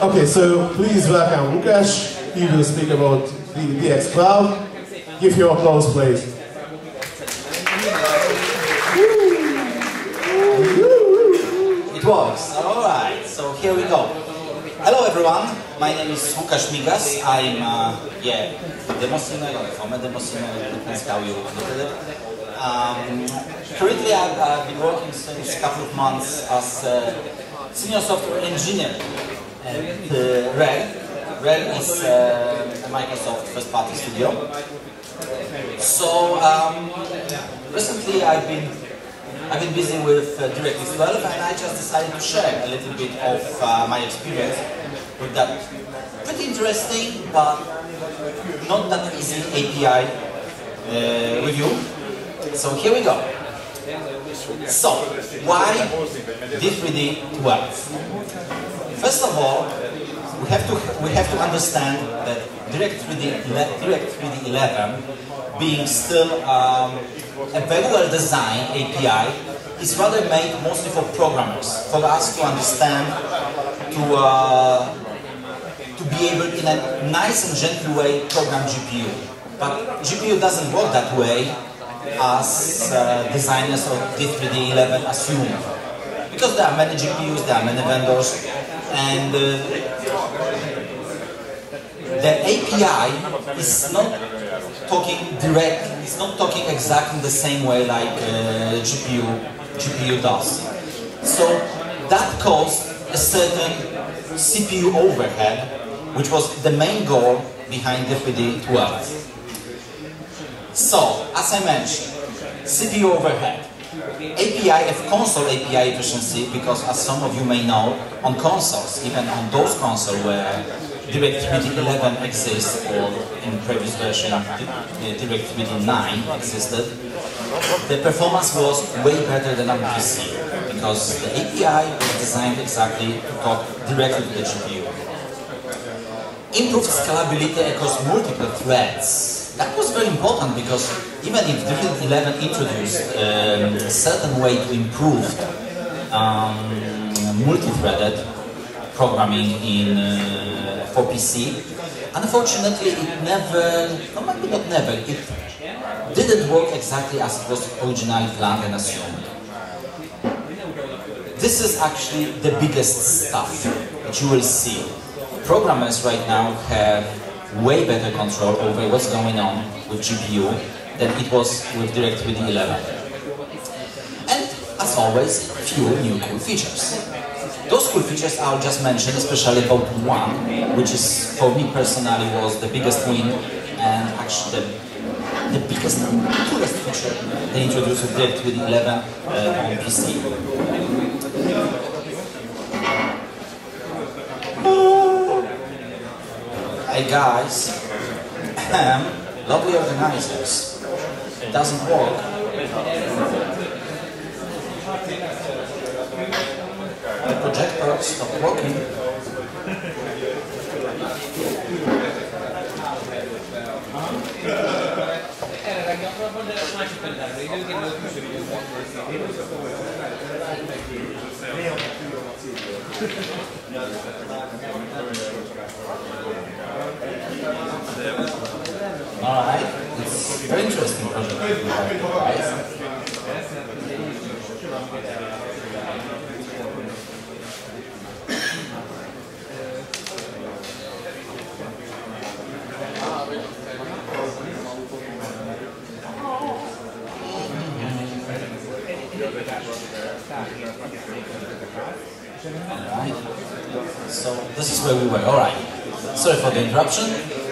Okay, so please welcome Łukasz. He will speak about the DX Cloud. Give your applause, please. It works. Alright, so here we go. Hello everyone, my name is Łukasz Migas. I'm demo signaure, former demo signaure, depends how you look at it. Currently I've been working since a couple of months as a senior software engineer at RHEL. RHEL is a Microsoft first-party studio. So recently I've been busy with DirectX 12, and I just decided to share a little bit of my experience with that pretty interesting but not that easy API review. So here we go. So why D3D 12? First of all, we have to understand that DirectX 11 being still a very well designed API is rather made mostly for programmers, for us to understand, to be able in a nice and gentle way program GPU. But GPU doesn't work that way as designers of D3D11 assume. Because there are many GPUs, there are many vendors, and the API is not talking direct, it's not talking exactly the same way like GPU does. So that caused a certain CPU overhead, which was the main goal behind D3D12. So, as I mentioned, CPU overhead, API of console API efficiency, because as some of you may know, on consoles, even on those consoles where DirectX 11 exists, or in previous version DirectX 9 existed, the performance was way better than on PC, because the API was designed exactly to talk directly to the GPU. Improved scalability across multiple threads. That was very important, because even if DirectX 11 introduced a certain way to improve multi-threaded programming for PC, unfortunately it never, or maybe not never, it didn't work exactly as it was originally planned and assumed. This is actually the biggest stuff that you will see. Programmers right now have way better control over what's going on with GPU than it was with DirectX 11. And, as always, few new cool features. Those cool features I'll just mention, especially about one, which is, for me personally, was the biggest win, and actually the biggest and coolest feature they introduced with DirectX 11 on PC. Hey guys, lovely organizers. It doesn't work. The projector stopped working. Alright, it's a very interesting project, guys. Alright, so this is where we were. Alright, sorry for the interruption.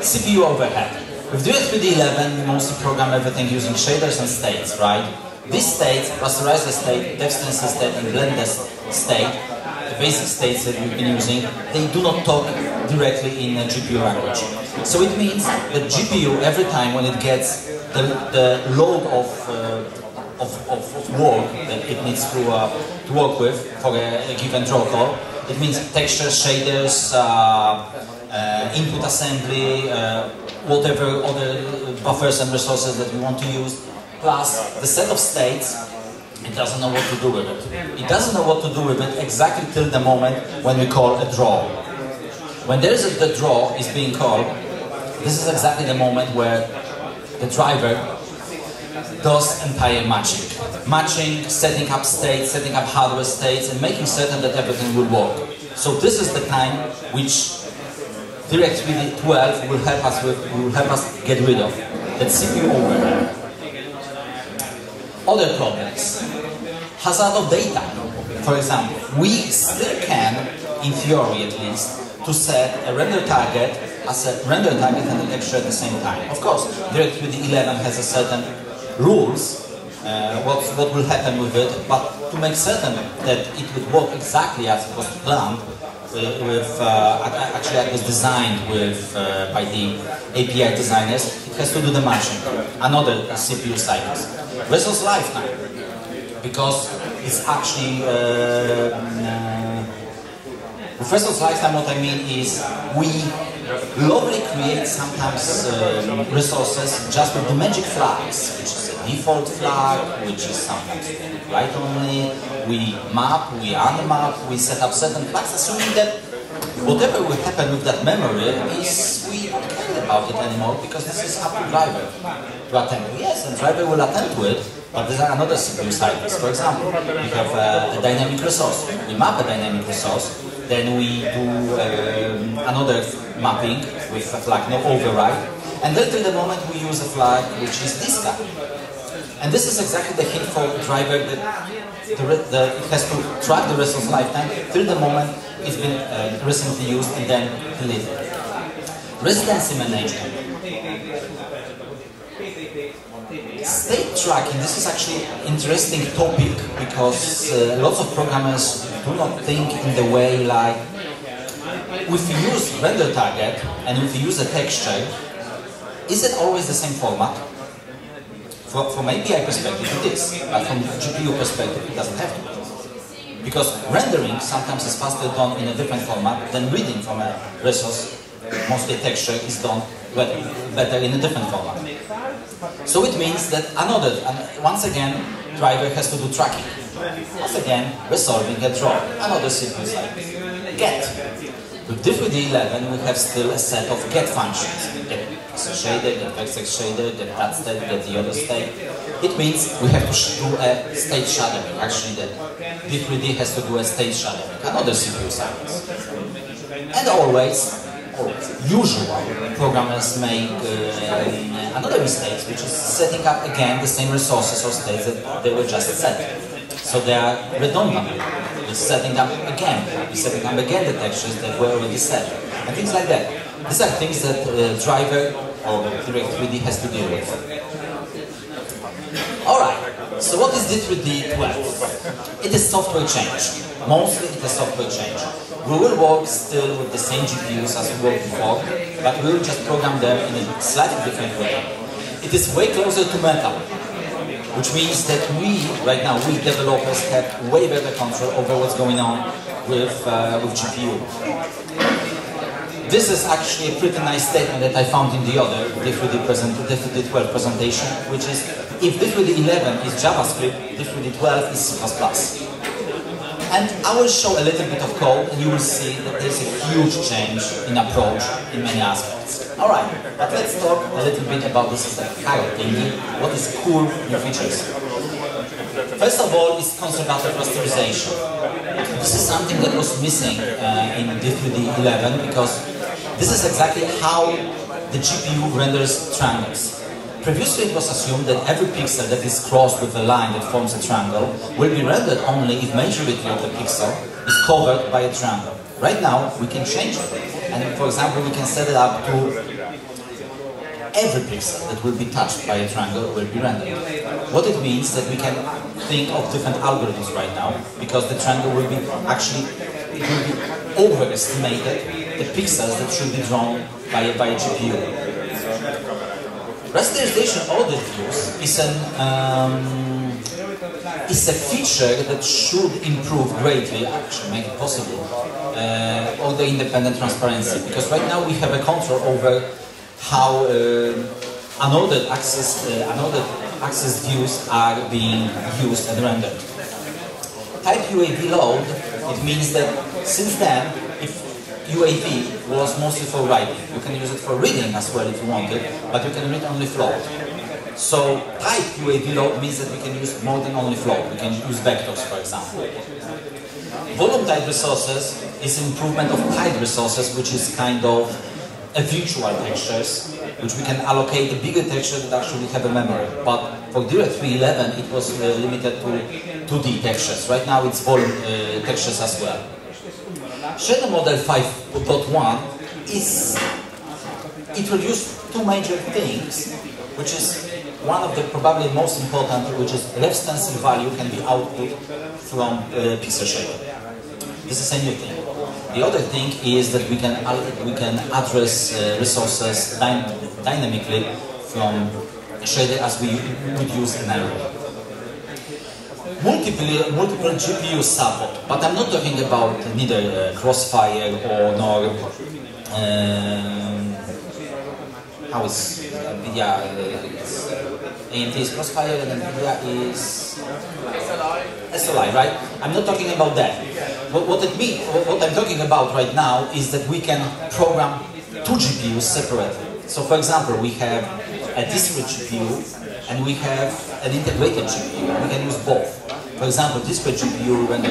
CPU overhead. With DirectX 11, we mostly program everything using shaders and states, right? These states, rasterizer state, depth stencil state, and blended state, the basic states that we've been using, they do not talk directly in a GPU language. So it means that GPU, every time when it gets the load of work that it needs to work with for a given draw call, it means textures, shaders, input assembly, whatever other buffers and resources that we want to use, plus the set of states It doesn't know what to do with it. It doesn't know what to do with it exactly till the moment when we call a draw. When the draw is being called, this is exactly the moment where the driver does entire matching. Matching, setting up states, setting up hardware states, and making certain that everything will work. So this is the time which DirectX 12 will help us get rid of. That CPU overhead. Other problems. Hazard of data. For example, we still can, in theory at least, to set a render target as a render target and a texture at the same time. Of course, DirectX 11 has a certain rules, what will happen with it, but to make certain that it would work exactly as it was planned, actually it was designed by the API designers, it has to do the matching. Another CPU cycles. Resource lifetime, because it's actually with resource lifetime, what I mean is we lovely create sometimes resources just with the magic flags, which is a default flag, which is sometimes write only, we map, we unmap, we set up certain flags, assuming that whatever will happen with that memory is we don't care about it anymore, because this is up to driver to attend to. Yes, and driver will attend to it, but there are another CPU cycles. For example, we have a dynamic resource. We map a dynamic resource, then we do another mapping with a flag no override, and then till the moment we use a flag which is this guy. And this is exactly the hint for driver that it has to track the resource lifetime till the moment it's been recently used and then deleted. Residency management. State tracking, this is actually an interesting topic because lots of programmers do not think in the way like, if you use render target and if you use a texture, is it always the same format? From API perspective it is, but from GPU perspective it doesn't have to be. Because rendering sometimes is faster done in a different format than reading from a resource, mostly texture, is done better in a different format. So it means that once again, driver has to do tracking. Once again, resolving a draw, another CPU cycle. Get. With DiffDD 11 we have still a set of get functions. Get shader, get vector shader, get that state, get the other state. It means we have to do a state shadowing. Actually, the DiffDD has to do a state shadowing, another CPU cycles. And always, usually, programmers make another mistake, which is setting up again the same resources or states that they were just set. So they are redundant. We're setting up again the textures that were already set, and things like that. These are things that driver or DirectX has to deal with. Alright, so what is DirectX 12? It is software change. Mostly it is software change. We will work still with the same GPUs as we worked before, but we will just program them in a slightly different way. It is way closer to metal, which means that right now, we developers have way better control over what's going on with GPU. This is actually a pretty nice statement that I found in the other DiffDD 12 presentation, which is, if DiffDD 11 is JavaScript, DiffDD 12 is C++. And I will show a little bit of code, and you will see that there's a huge change in approach in many aspects. Alright, but let's talk a little bit about this kind of thing. What is cool new features? First of all, is conservative rasterization. This is something that was missing in DiffDD 11, because this is exactly how the GPU renders triangles. Previously it was assumed that every pixel that is crossed with a line that forms a triangle will be rendered only if majority of the pixel is covered by a triangle. Right now we can change it, and for example we can set it up to every pixel that will be touched by a triangle will be rendered. What it means that we can think of different algorithms right now, because the triangle will be overestimated the pixels that should be drawn by a GPU. Rasterization audit views is a feature that should improve greatly, actually make it possible, all the independent transparency, because right now we have a control over how unordered access views are being used and rendered. Type UAV load, it means that since then, if UAV was mostly for writing, you can use it for reading as well if you want it, but you can read only float. So type UAV load means that we can use more than only float. We can use vectors, for example. Volume type resources is improvement of type resources, which is kind of a virtual textures, which we can allocate a bigger texture that actually have a memory. But for Direct 3.11, it was limited to 2D textures. Right now it's volume textures as well. Shader model 5.1 is introduced two major things, which is one of the probably most important, which is ref stencil value can be output from pixel shader. This is a new thing. The other thing is that we can address resources dynamically from shader as we would use in array. Multiple GPU support, but I'm not talking about neither Crossfire or nor how is NVIDIA? AMD is Crossfire and NVIDIA is SLI, right? I'm not talking about that. What I'm talking about right now is that we can program two GPUs separately. So for example, we have a discrete GPU and we have an integrated GPU. We can use both. For example, discrete GPU render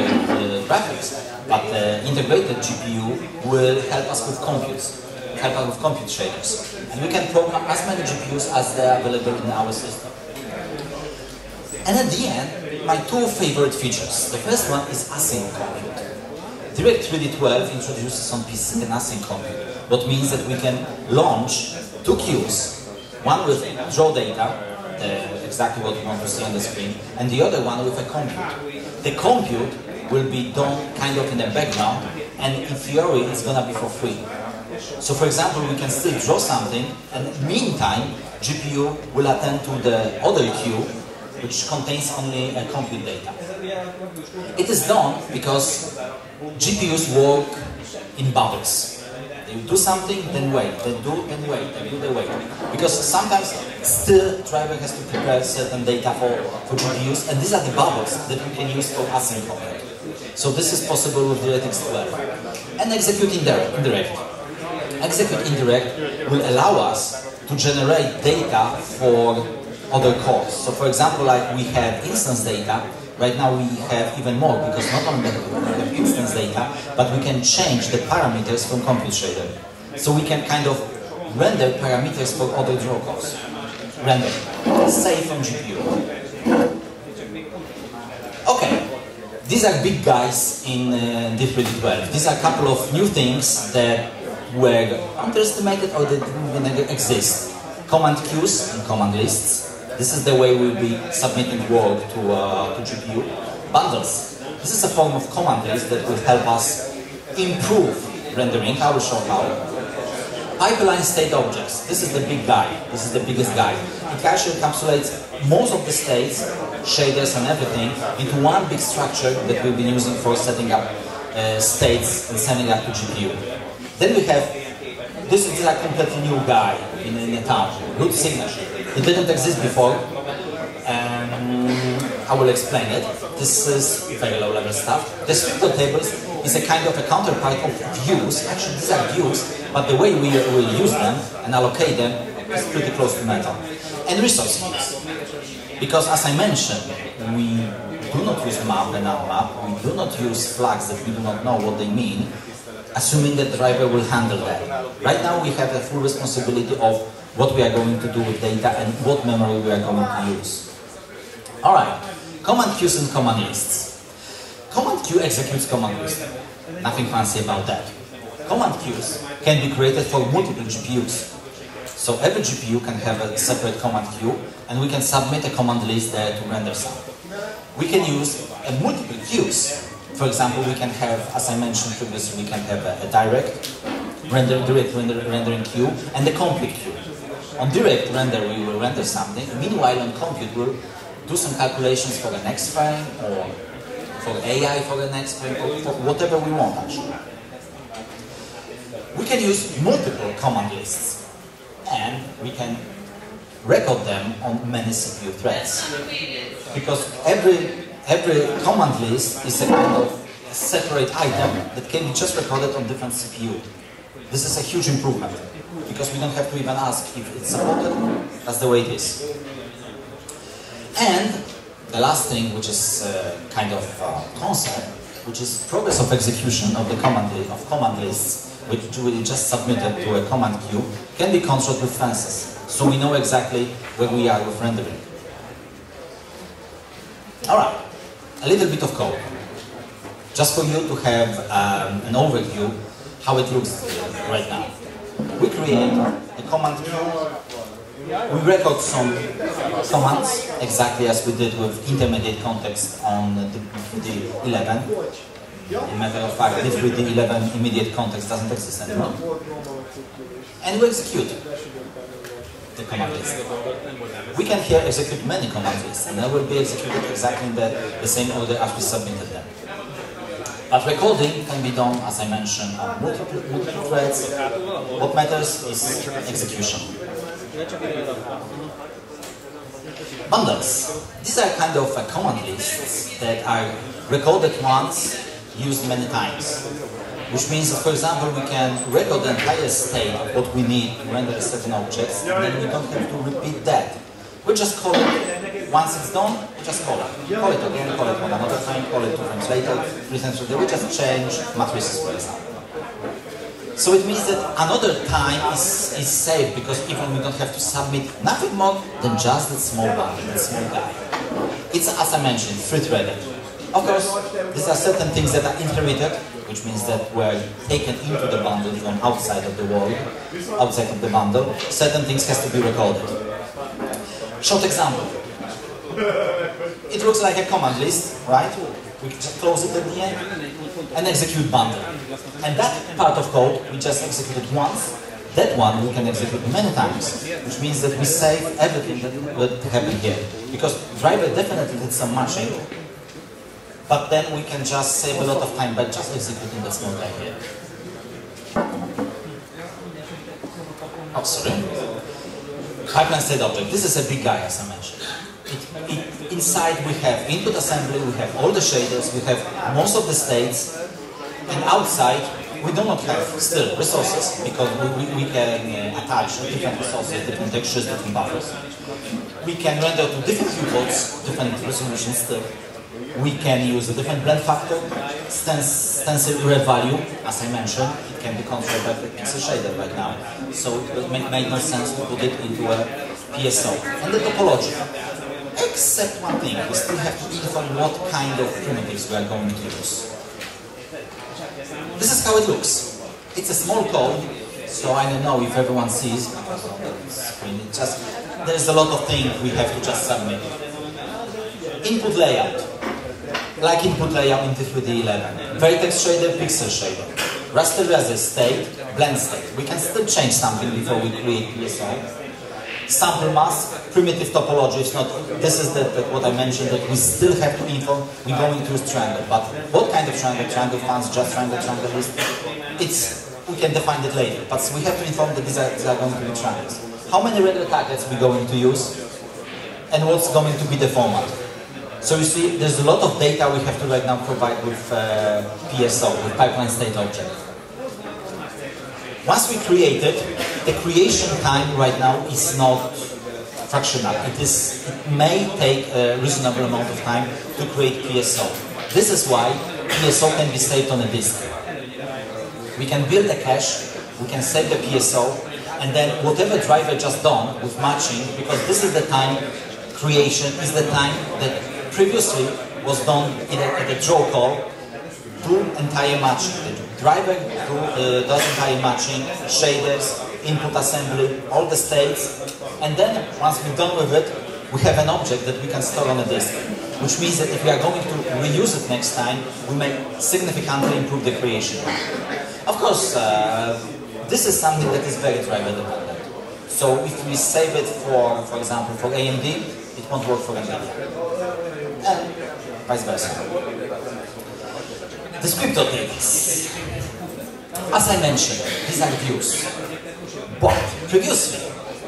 graphics, but the integrated GPU will help us with compute shaders. And we can program as many GPUs as they are available in our system. And at the end, my two favorite features. The first one is async compute. Direct 3D12 introduces on PC an async compute, what means that we can launch two queues, one with draw data, exactly what we want to see on the screen, and the other one with a compute. The compute will be done kind of in the background, and in theory it's gonna be for free. So for example, we can still draw something, and in the meantime, GPU will attend to the other queue, which contains only compute data. It is done because GPUs work in bubbles. You do something, then wait, then do, then wait, then do, then wait. Because sometimes still driver has to prepare certain data for GPUs, and these are the bubbles that we can use for async compute. So this is possible with DirectX 12. And execute indirect. Execute indirect will allow us to generate data for other cores. So for example, like we have instance data, right now we have even more, because not only do we have instance data, but we can change the parameters from compute shader. So we can kind of render parameters for other draw cores. Render. Save from GPU. Okay. These are big guys in D3D12. These are a couple of new things that were underestimated or that didn't even exist. Command queues and command lists. This is the way we'll be submitting work to GPU. Bundles. This is a form of command list that will help us improve rendering. I will show how. Pipeline state objects. This is the big guy. This is the biggest guy. It actually encapsulates most of the states, shaders and everything into one big structure that we've been using for setting up states and sending up to GPU. Then we have, this is a completely new guy in the town, root signature. It didn't exist before, and I will explain it. This is very low level stuff. Descriptor tables is a kind of a counterpart of views. Actually, these are views, but the way we will use them and allocate them is pretty close to metal. And resource views. Because as I mentioned, we do not use map and unmap, we do not use flags that we do not know what they mean, assuming that the driver will handle that. Right now we have the full responsibility of what we are going to do with data and what memory we are going to use. Alright, command queues and command lists. Command queue executes command list. Nothing fancy about that. Command queues can be created for multiple GPUs. So every GPU can have a separate command queue, and we can submit a command list there to render something. We can use multiple queues. For example, we can have, as I mentioned previously, we can have a direct rendering queue and a compute queue. On direct render, we will render something. Meanwhile, on compute, we'll do some calculations for the next frame, or for AI for the next frame, or for whatever we want, actually. We can use multiple command lists, and we can record them on many CPU threads. Because every command list is a kind of separate item that can be just recorded on different CPU. This is a huge improvement, because we don't have to even ask if it's supported. That's the way it is. And the last thing, which is kind of concept, which is progress of execution of the command lists, which we just submitted to a command queue, can be controlled with fences. So we know exactly where we are with rendering. Alright, a little bit of code. Just for you to have an overview how it looks right now. We create a command queue. We record some commands exactly as we did with intermediate context on the 11. In matter of fact, literally the 11 immediate context doesn't exist anymore. And we execute the command list. We can here execute many command lists, and they will be executed exactly in the same order as we submitted them. But recording can be done, as I mentioned, on multiple threads. What matters is execution. Bundles. These are kind of command lists that are recorded once, used many times. Which means that, for example, we can record the entire state of what we need to render certain objects, and then we don't have to repeat that. We just call it, once it's done, we just call it. Call it again, call it one another time, call it 2 times later, 3 times later. We just change matrices, for example. So it means that another time is saved, because even we don't have to submit nothing more than just that small bundle, that small guy. It's, as I mentioned, free-threaded. Of course, these are certain things that are inherited, which means that were taken into the bundle from outside of the world, outside of the bundle. Certain things has to be recorded. Short example. It looks like a command list, right? We just close it at the end and execute bundle. And that part of code we just executed once. That one we can execute many times, which means that we save everything that happened here. Because driver definitely did some matching, but then we can just save a lot of time by just executing that small guy here. Oh, sorry. Pipeline state object. This is a big guy, as I mentioned. Inside we have input assembly, we have all the shaders, we have most of the states, and outside we do not have still resources, because we can attach different resources, different textures, different buffers. We can render to different viewports, different resolutions still. We can use a different blend factor, stencil red value, as I mentioned. It can be controlled by the pixel shader right now. So it made no sense to put it into a PSO. And the topology. Except one thing, we still have to inform what kind of primitives we are going to use. This is how it looks. It's a small code, so I don't know if everyone sees, because on the screen, there's a lot of things we have to just submit. Input layout. Like input layout into 3D11. Vertex shader, pixel shader. Raster resist state, blend state. We can still change something before we create PSO. Sample mask, primitive topology is not. This is what I mentioned, that we still have to inform. We're going to use triangle, but what kind of triangle? Triangle funds, just triangle list. We can define it later, but we have to inform that these are going to be triangles. How many render targets we're going to use, and what's going to be the format. So you see, there's a lot of data we have to right now provide with PSO, with pipeline state object. Once we create it, the creation time right now is not fractional. It may take a reasonable amount of time to create PSO. This is why PSO can be saved on a disk. We can build a cache, we can save the PSO, and then whatever driver just done with matching, because this is the time creation, is the time that previously was done at a draw call, do entire matching. The driver does entire matching, shaders, input assembly, all the states, and then once we're done with it, we have an object that we can store on a disk, which means that if we are going to reuse it next time, we may significantly improve the creation. Of course, this is something that is very driver dependent. So if we save it for example, for AMD, it won't work for NVIDIA. And vice versa. Descriptor tables. As I mentioned, these are views. But previously,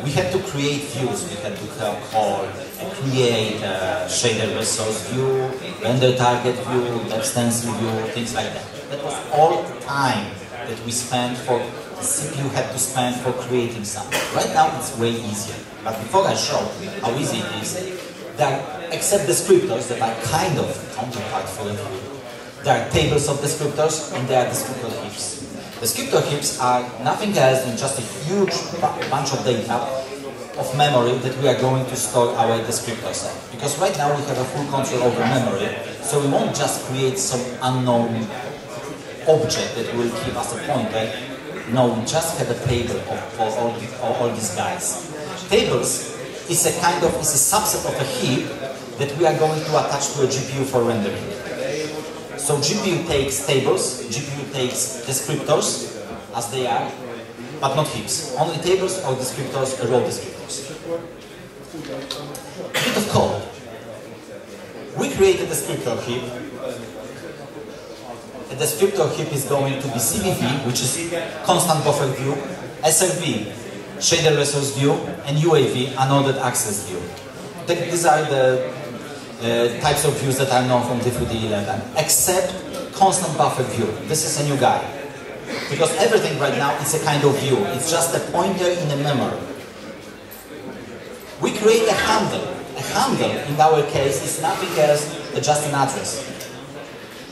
we had to create views. We had to call and create shader resource view, render target view, extensor view, things like that. That was all the time that we spent for, the CPU had to spend for creating something. Right now it's way easier. But before I show how easy it is, except descriptors that are kind of counterpart for a view. There are tables of descriptors and there are descriptor heaps. Descriptor heaps are nothing else than just a huge bunch of data of memory that we are going to store our descriptors in. Because right now we have a full control over memory, so we won't just create some unknown object that will give us a pointer. No, we just have a table of all these guys. Tables is a subset of a heap that we are going to attach to a GPU for rendering. So GPU takes tables, GPU takes descriptors, as they are, but not heaps. Only tables or descriptors, raw descriptors. A bit of code. We create a descriptor heap. A descriptor heap is going to be CBV, which is constant buffer view, SRV, shader resource view, and UAV, unordered access view. These are the types of views that are known from D3D11, except constant buffer view. This is a new guy. Because everything right now is a kind of view. It's just a pointer in a memory. We create a handle. A handle, in our case, is nothing else than just an address.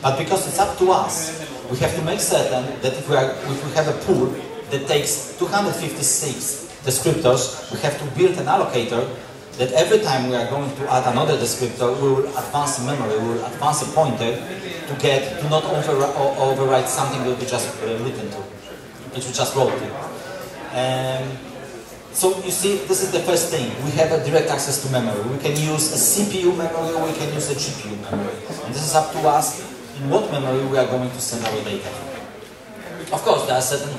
But because it's up to us, we have to make certain that if we have a pool that takes 256 descriptors, we have to build an allocator that every time we are going to add another descriptor, we will advance the memory, we will advance a pointer to not overwrite something that we just which we just wrote to. So you see, this is the first thing. We have a direct access to memory. We can use a CPU memory or we can use a GPU memory. And this is up to us in what memory we are going to send our data. Of course, there are certain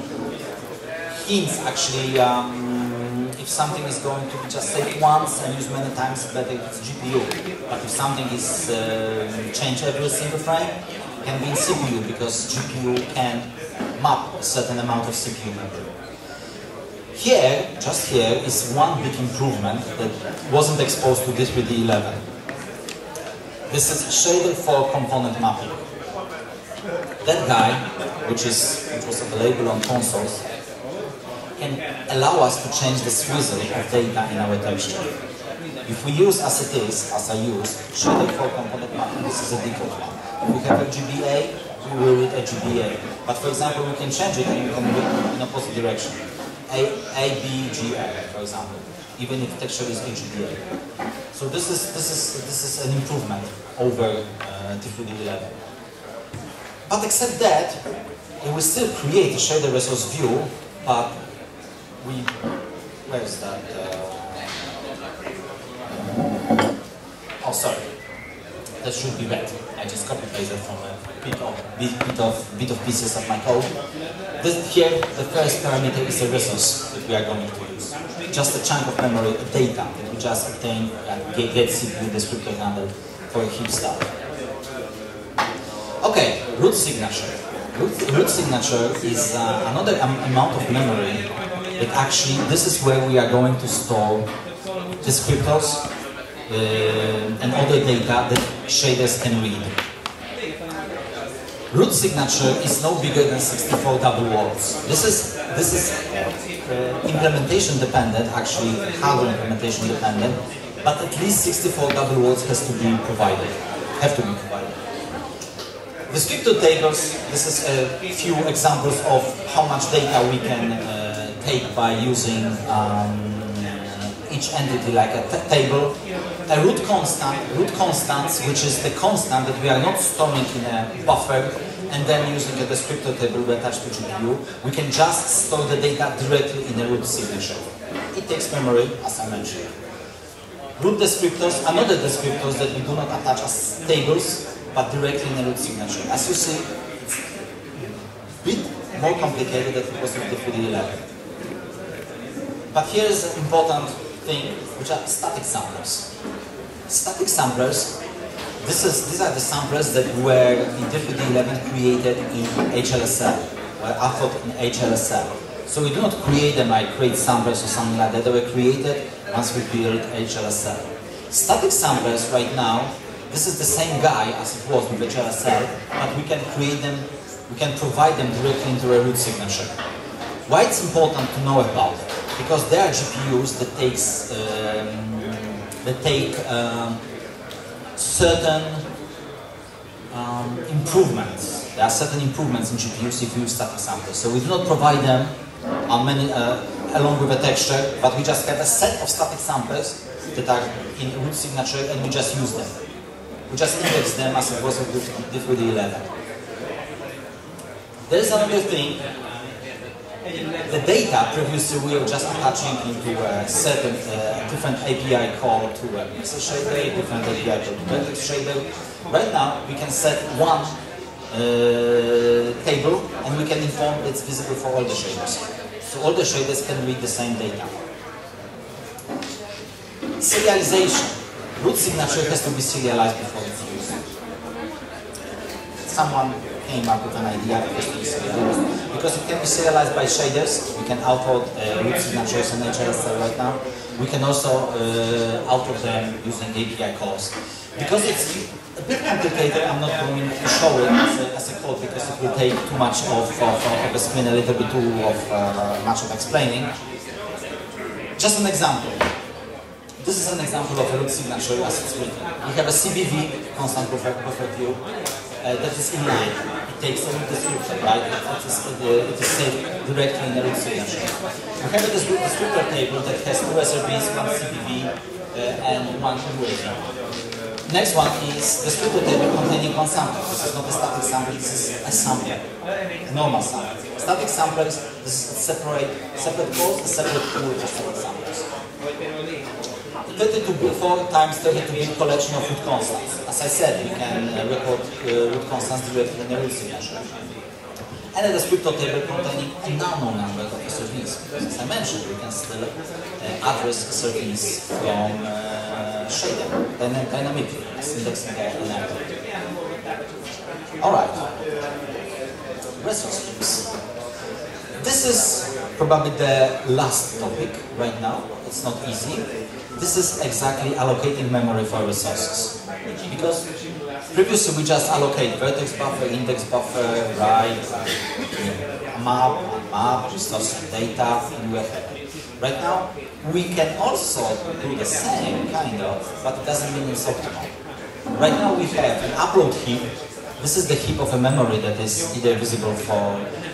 hints actually. If something is going to be just saved once and used many times, better it's GPU. But if something is changed every single frame, it can be in CPU because GPU can map a certain amount of CPU memory. Here, just here, is one big improvement that wasn't exposed to D3D11. This is shader for component mapping. That guy, which was available on consoles, can allow us to change the swizzle of data in our texture. If we use as it is, as I use, shader for component mapping, this is a default one. If we have a GBA, we will read a GBA. But for example, we can change it and we can read in opposite direction. A, B, G, A, for example, even if texture is HBA. So this is an improvement over D3D11. But except that, it will still create a shader resource view, but where's that? Oh, sorry. That should be red. I just copy-pasted from a bit of pieces of my code. Here, the first parameter is a resource that we are going to use. Just a chunk of memory, data that we just obtain and get CPU descriptor handle for a heap stuff. Okay, root signature. Root signature is another amount of memory that actually, this is where we are going to store descriptors and other data that shaders can read. Root signature is no bigger than 64 double words. This is implementation dependent, actually hardware implementation dependent, but at least 64 double words have to be provided. Descriptor tables, this is a few examples of how much data we can take by using each entity like a table. A root constants, which is the constant that we are not storing in a buffer and then using a descriptor table attached to GPU. We can just store the data directly in a root signature. It takes memory, as I mentioned. Root descriptors, another descriptors that we do not attach as tables, but directly in a root signature. As you see, it's a bit more complicated than it was with the D3D11. But here is an important thing, which are static samplers. Static samplers, these are the samplers that were in D3D11 created in HLSL, were authored in HLSL. So we do not create them like create samplers or something like that. They were created once we build HLSL. Static samplers right now, this is the same guy as it was with HLSL, but we can create them, we can provide them directly into a root signature. Why it's important to know about it? Because there are GPUs that take certain improvements. There are certain improvements in GPUs if you use static samplers. So we do not provide them on many, along with a texture, but we just have a set of static samplers that are in root signature and we just use them. We just index them as it was with the 11. There is another thing. The data previously we were just attaching into a certain different API call to a pixel shader, different API call to vertex shader. Right now we can set one table and we can inform it's visible for all the shaders. So all the shaders can read the same data. Serialization. Root signature has to be serialized before it's used. Someone came up with an idea because it can be serialized by shaders. We can output root signatures and HLSL right now. We can also output them using API calls. Because it's a bit complicated, I'm not going to show it as a code because it will take too much of the screen, a little bit too much of explaining. Just an example. This is an example of a root signature as it's written. We have a CBV, constant buffer view, that is inline. It takes only the descriptor, right? It is saved directly in the root signature. We have a descriptor table that has two SRBs, one CBV, and one UAV. Next one is descriptor table containing one sample. This is not a static sample, this is a sampler, a normal sample. Static samplers, this is separate calls, a separate pool of static samplers. 32 times 32-bit collection of root constants. As I said, you can record root constants directly in the root signature. And a descriptor table containing a unknown number of SRVs. As I mentioned, we can still address SRVs from shader dynamically, as indexing the number. Alright. Resource heaps. This is probably the last topic right now. It's not easy. This is exactly allocating memory for resources. Because previously we just allocate vertex buffer, index buffer, write, a map, restore some data, and we are happy. Right now, we can also do the same, kind of, but it doesn't mean it's optimal. Right now we have an upload heap. This is the heap of a memory that is either visible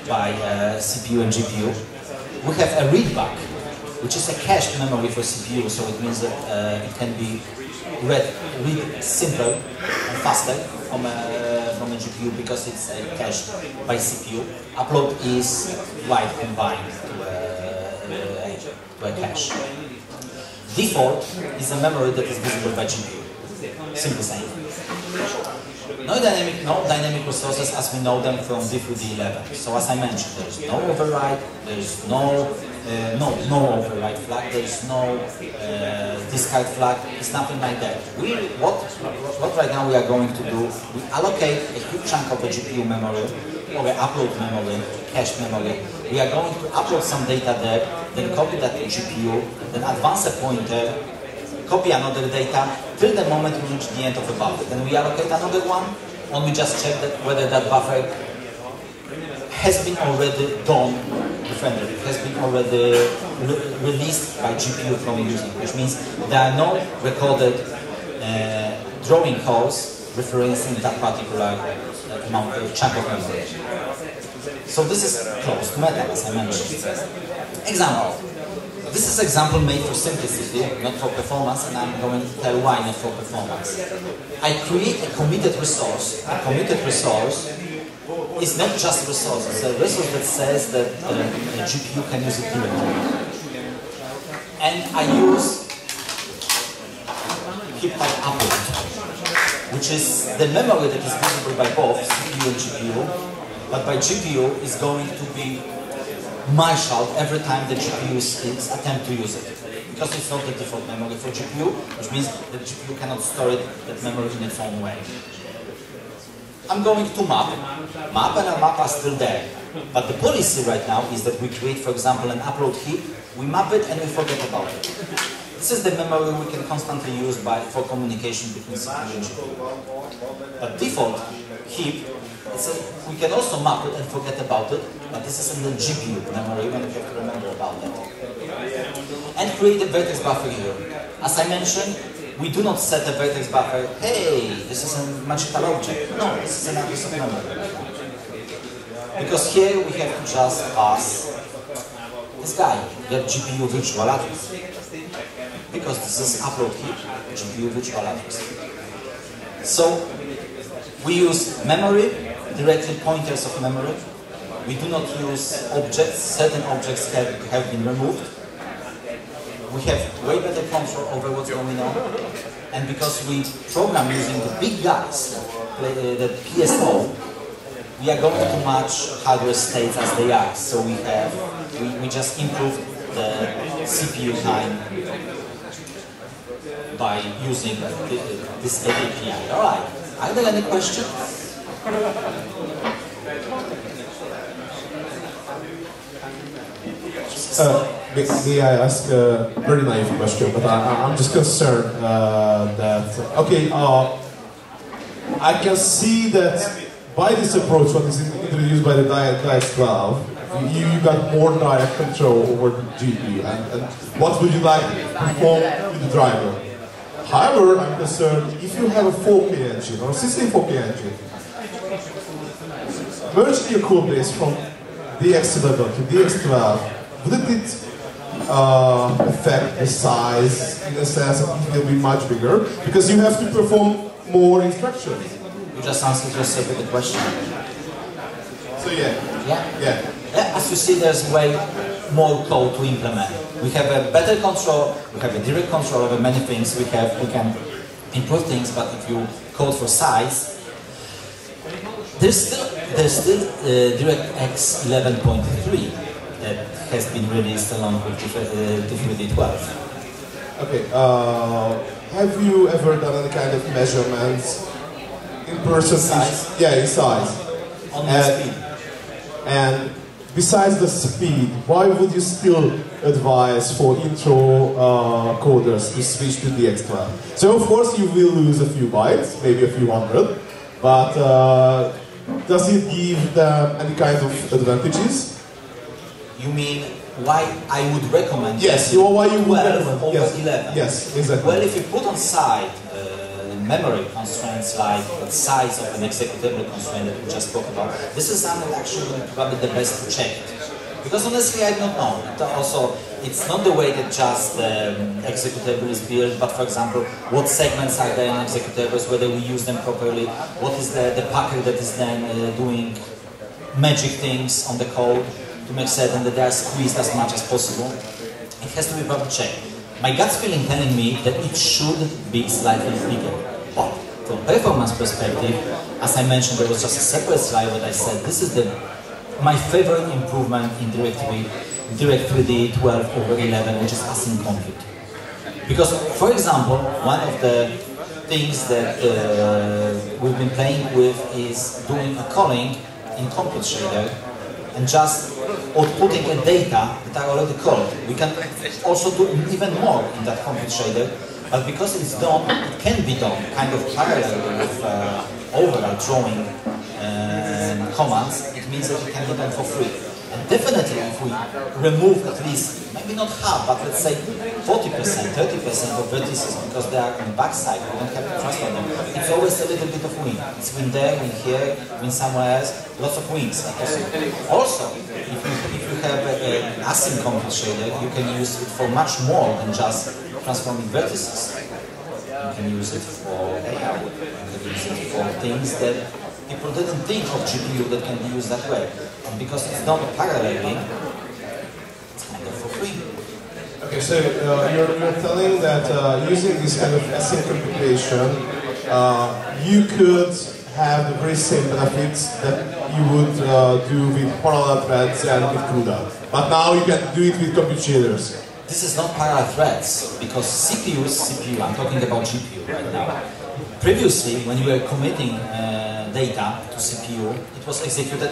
by CPU and GPU. We have a readback, which is a cached memory for CPU, so it means that it can be read simpler and faster from a GPU because it's cached by CPU. Upload is write combined to a cache. Default is a memory that is visible by GPU. Simply saying. No dynamic resources as we know them from D through D11. So as I mentioned, there is no override, there is no override flag, there is no discard flag, it's nothing like that. What right now we are going to do, we allocate a huge chunk of the GPU memory, or the upload memory, cache memory. We are going to upload some data there, then copy that to GPU, then advance a pointer, copy another data, till the moment we reach the end of the buffer. Then we allocate another one, and we just check that whether that buffer has been already done, has been already released by GPU from using, which means there are no recorded drawing calls referencing that particular amount of chunk of memory. So this is close to meta, as I mentioned. Example. This is example made for simplicity, not for performance, and I'm going to tell why not for performance. I create a committed resource. A committed resource is not just a resource, it's a resource that says that the GPU can use it directly. And I use heap type upload, which is the memory that is visible by both CPU and GPU, but by GPU is going to be marshaled every time the GPU is attempt to use it. Because it's not the default memory for GPU, which means the GPU cannot store that memory in its own way. I'm going to map and map are still there. But the policy right now is that we create, for example, an upload heap, we map it and we forget about it. This is the memory we can constantly use for communication between CPU and GPU. But default heap, we can also map it and forget about it, but this is in the GPU memory and we have to remember about that. And create a vertex buffer here. As I mentioned, we do not set a vertex buffer, hey, this is a magical object. No, this is an address of memory. Because here we have to just pass this guy, the GPU virtual address. Because this is upload heap, GPU virtual address. So we use memory, directly pointers of memory. We do not use objects, certain objects have been removed. We have way better control over what's going on. And because we program using the big guys, the PSO, we are going to match hardware states as they are. So we just improved the CPU time by using this API. All right. Are there any questions? May I ask a very naive question, but I'm just concerned that, okay, I can see that by this approach, what is introduced by the DX12, you got more direct control over the GPU, and what would you like to perform with the driver. However, I'm concerned, if you have a 4K engine, or 64K engine, merge your code base from DX11 to DX12, wouldn't it affect the size in the sense that it will be much bigger? Because you have to perform more instructions. You just answered yourself with the question. So yeah. As you see, there's way more code to implement. We have a better control, we have a direct control over many things, we can improve things, but if you code for size, there's still DirectX 11.3 that has been released along with D12. Okay, have you ever done any kind of measurements in person? Size? Yeah, in size. On the speed. And besides the speed, why would you still advise for intro coders to switch to DX12? So of course you will lose a few bytes, maybe a few hundred, but does it give them any kind of advantages? You mean why I would recommend? Yes, why you would recommend over 11. Yes, exactly. Well, if you put on side memory constraints like the size of an executable constraint that we just spoke about, this is something actually probably the best to check it. Because honestly, I don't know. Also, it's not the way that just executable is built, but for example, what segments are there in executables, whether we use them properly, what is the packer that is then doing magic things on the code to make certain that they are squeezed as much as possible. It has to be properly checked. My gut feeling telling me that it should be slightly bigger. But from performance perspective, as I mentioned, there was just a separate slide that I said this is my favorite improvement in Direct3D 12 over 11, which is async compute. Because, for example, one of the things that we've been playing with is doing a calling in compute shader and just outputting a data that are already called. We can also do even more in that compute shader, but because it's done, it can be done kind of parallel with overall drawing commands. It means that it can be done for free. And definitely if we remove at least, maybe not half, but let's say 40%, 30% of vertices because they are on the backside, we don't have to trust on them. It's always a little bit of wing. It's win there, win here, win somewhere else, lots of wings. Also, if you have an async compute shader, you can use it for much more than just transforming vertices. You can use it for layout, you can use it for things that people didn't think of GPU that can be used that way. And because it's not paralleling, it's kind of for free. Okay, so you're telling that using this kind of async computation, you could have the very same benefits that you would do with parallel threads and with CUDA. But now you can do it with compute shaders. This is not parallel threads, because CPU is CPU. I'm talking about GPU right now. Previously, when you were committing data to CPU, it was executed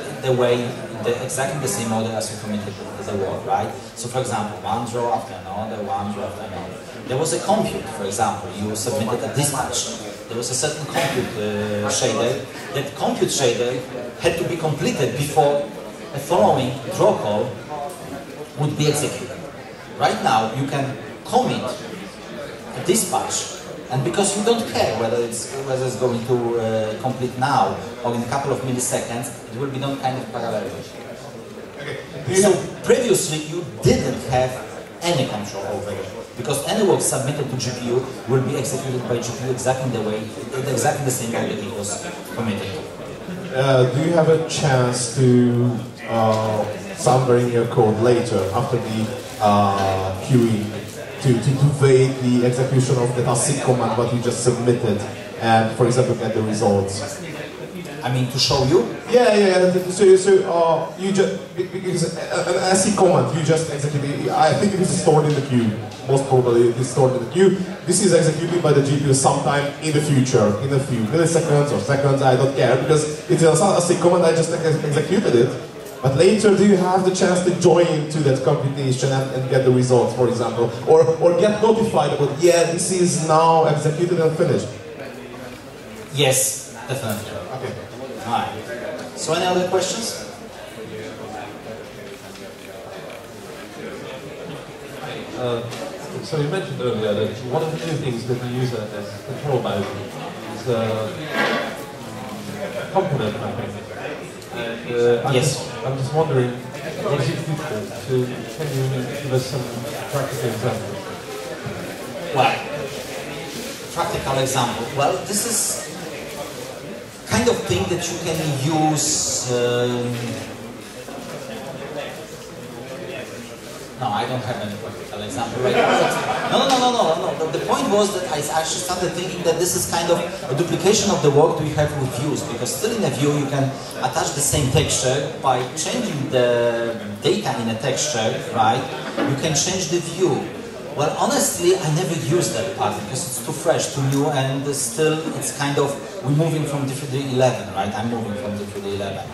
exactly the same order as you committed the work, right? So for example, one draw after another, one draw after another. There was a compute, for example, you submitted a dispatch. There was a certain compute shader. That compute shader had to be completed before a following draw call would be executed. Right now, you can commit a dispatch, and because you don't care whether it's going to complete now or in a couple of milliseconds, it will be done kind of parallelly. Okay. So previously, you didn't have any control over it, because any work submitted to GPU will be executed by GPU exactly the same way that it was committed. Do you have a chance to somewhere in your code later, after the queuing, to evade the execution of the async command what you just submitted, and for example get the results? I mean, to show you? Yeah. So you just, because an async command you just executed, I think it is stored in the queue. Most probably it is stored in the queue. This is executed by the GPU sometime in the future, in a few milliseconds or seconds, I don't care, because it's an async command, I just executed it. But later, do you have the chance to join into that computation and get the results, for example? Or get notified about, yeah, this is now executed and finished? Yes, definitely. Okay. Alright. So any other questions? So you mentioned earlier that one of the new things that you use as control mode is component mapping. And yes. I'm just wondering, is it useful can you give us some practical examples? Well, practical example. Well, this is kind of thing that you can use. No, I don't have any practical example right now. No. The point was that I actually started thinking that this is kind of a duplication of the work we have with views, because still in a view you can attach the same texture by changing the data in a texture, right? You can change the view. Well, honestly, I never used that part because it's too fresh, too new, and still it's kind of, we're moving from D3 11, right? I'm moving from D3 11.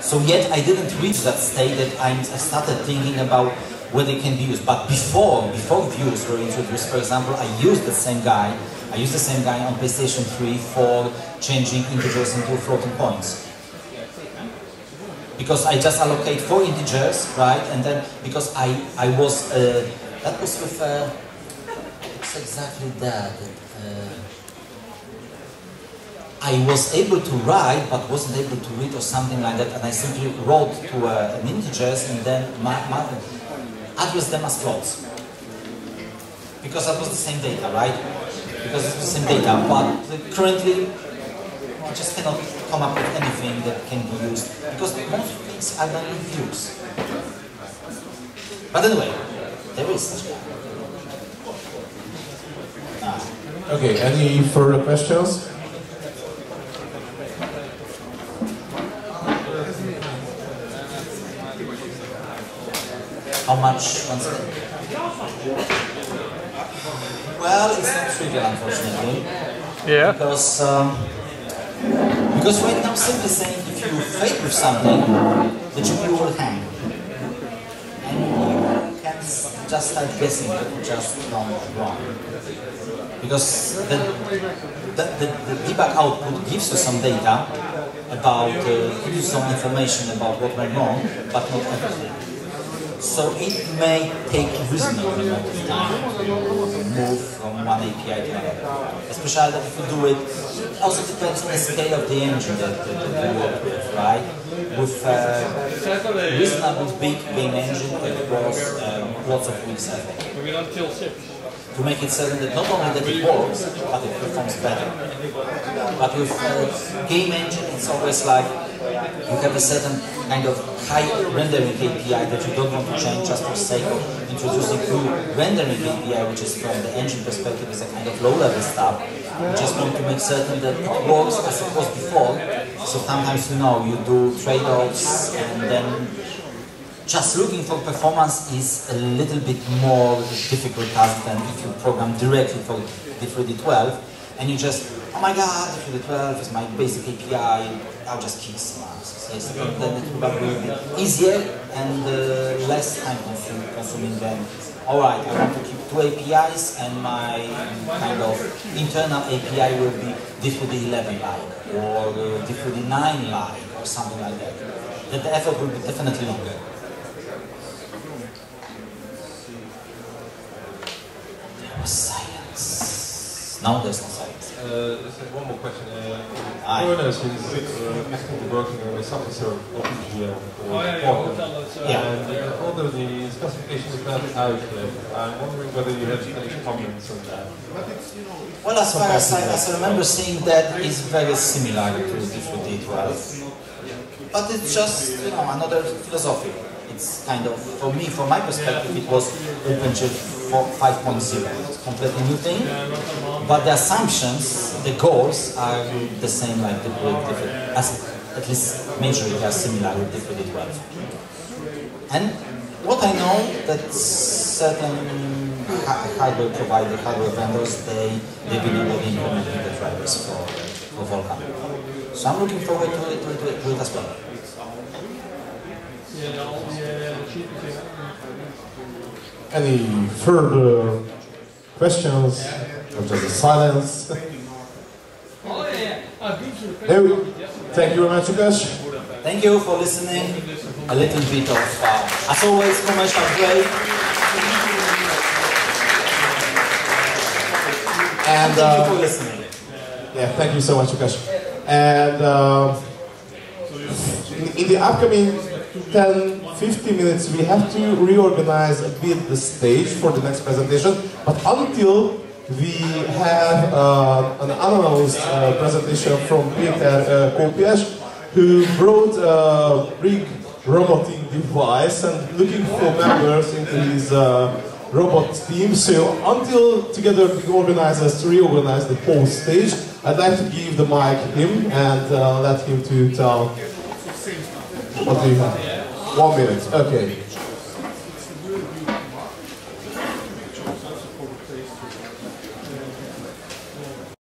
So yet I didn't reach that state that I started thinking about where they can be used. But before views were introduced, for example, I used the same guy on PlayStation 3 for changing integers into floating points. Because I just allocate 4 integers, right? And then, because I was, that was with, it's exactly that. I was able to write, but wasn't able to read or something like that, and I simply wrote to an integers and then address them as floats. Because that was the same data, right? Because it's the same data, but currently I just cannot come up with anything that can be used, because most things are done in views. But anyway, there is such a Okay, any further questions? How much once again? Well, it's not trivial, unfortunately. Yeah. Because right now, simply saying if you fake with something, the GPU will hang. And you can't just start guessing that you just done wrong. Because the debug output gives you some data about, gives you some information about what went wrong, but not everything. So it may take a reasonable amount of time to move from one API to another. Especially if you do it, it also depends on the scale of the engine that you work with, right? With a reasonably big game engine, it was lots of weeks effort. To make it certain that not only that it works, but it performs better. But with game engine, it's always like you have a certain kind of high rendering API that you don't want to change just for sake of introducing new rendering API, which is from the engine perspective is a kind of low-level stuff. You just want to make certain that it works as it was before. So sometimes, you know, you do trade-offs, and then just looking for performance is a little bit more difficult task than if you program directly for D3D12 and you just, oh my god, D3D12 is my basic API, I'll just kick some asses. Yes, then it probably will be easier and less time consuming than, alright, I want to keep 2 APIs and my kind of internal API will be diff2d11 like, or diff2d9 like, or something like that. That the effort will be definitely longer. There was silence. No, there's no silence. One more question. Foreigners is actively working on a subsystem of PGM and although the specification is not out yet, I'm wondering whether you have any comments on that. Well, as far as I remember seeing that is very similar to diff2d12, but it's just, you know, another philosophy. It's kind of, for me, from my perspective, it was OpenShift 5.0. It's a completely new thing, but the assumptions, the goals are the same like the at least majorly they are similar with diff2d12. And what I know that certain hardware provider, hardware vendors, they've been already implementing the drivers for Volcan. So I'm looking forward to it as well. Any further questions? Or just a silence? No. Thank you very much, Łukasz. Thank you for listening. A little bit of, as always, commercial break. And thank you for listening. Yeah, thank you so much, Łukasz. And in the upcoming 10-15 minutes, we have to reorganize a bit the stage for the next presentation. But until we have an unannounced presentation from Peter Kopias, who brought a big roboting device and looking for members into his robot team. So until together the organizers reorganize the whole stage, I'd like to give the mic him and let him to tell. What do you have? 1 minute. Okay.